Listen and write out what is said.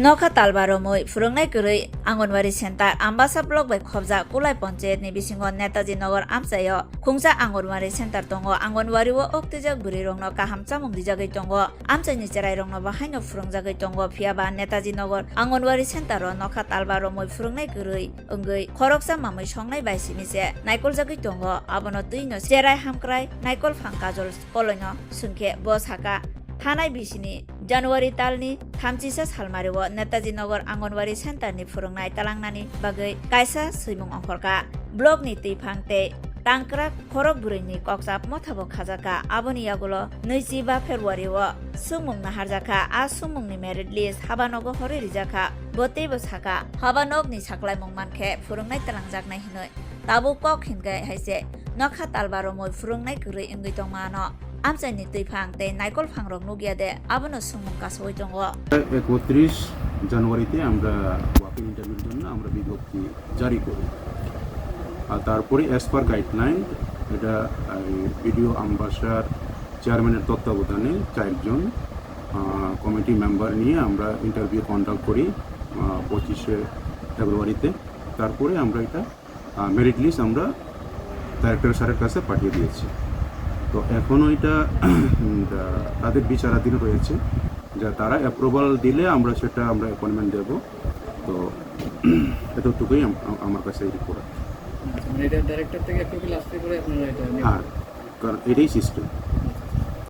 নখা তালবারমই ফুরংনাই গরৈ anganwadi centre Ambassa block bai khobja kulai panchayat ni bisingo Netaji Nagar amchayo khungsa anganwadi centre tongo anganwadi o oktijak buri rongno kaham chamung dijagoi tongo amchaini cherai rongno bahaino furongjagoi tongo phiaba Netaji Nagar anganwadi centre o nokha talbaromoi furongnai gurui ongoi khoroksa mamoi songnai bai sinise naikol jagoi tongo abono tuino cherai hamkrai naikol phang kajol koloino sungkhe bo saka थानाय बिसिनि जानुवारि तालनि 30 सालमारिव नेताजी नगर आंगनवाड़ी सेन्टारनि फोरोंनाय तालांनानि बागै कायसा सैमुं अंखरका ब्लकनि तैफांते तांक्रा खरक बुरैनि कक्साप मथाबो खाजाका आबोनि आगोलो 25 फेब्रुवारिव सुमुं नाहारजाका आ सुमुंनि merit list हाबानगो हरै रिजाका बतेबो साका हाबानगनि साख्लाय मंमानखे फोरोंनाय तालांजाकनाय हिनै ताबो कक हिनगाय हाइसे नखा तालबारमय फोरोंनाय गरै इंगै दंमानो আমচাইনি তৈফাং তে নাইকল ফাংরক নুগিয়াদে আবনো সুমুং কাসই দङ 31 জানুয়ারিতে আমরা ওয়াকিং ইন্টারভিউর জন্য আমরা বিজ্ঞপ্তি জারি করি আর তারপরে অ্যাজ পার গাইডলাইন এটা ভিডিও অ্যাম্বাসাডর চেয়ারম্যানের তত্ত্বাবধানে 4 জন কমিটি মেম্বার নিয়ে আমরা ইন্টারভিউ কন্ডাক্ট করি 25 ফেব্রুয়ারিতে তারপরে আমরা এটা মেরিট লিস্ট আমরা ডাইরেক্টর স্যারের কাছে পাঠিয়ে দিয়েছি তো এখনও এটা তাদের বিচারাধীন রয়েছে যা তারা অ্যাপ্রুভাল দিলে আমরা সেটা আমরা অ্যাপয়েন্টমেন্ট দেব তো এতটুকুই আমার কাছে রিপোর্ট এটা ডাইরেক্টর থেকে অ্যাপ্রুভাল আসতে করে আপনারা এটা হ্যাঁ কারণ এটাই সিস্টেম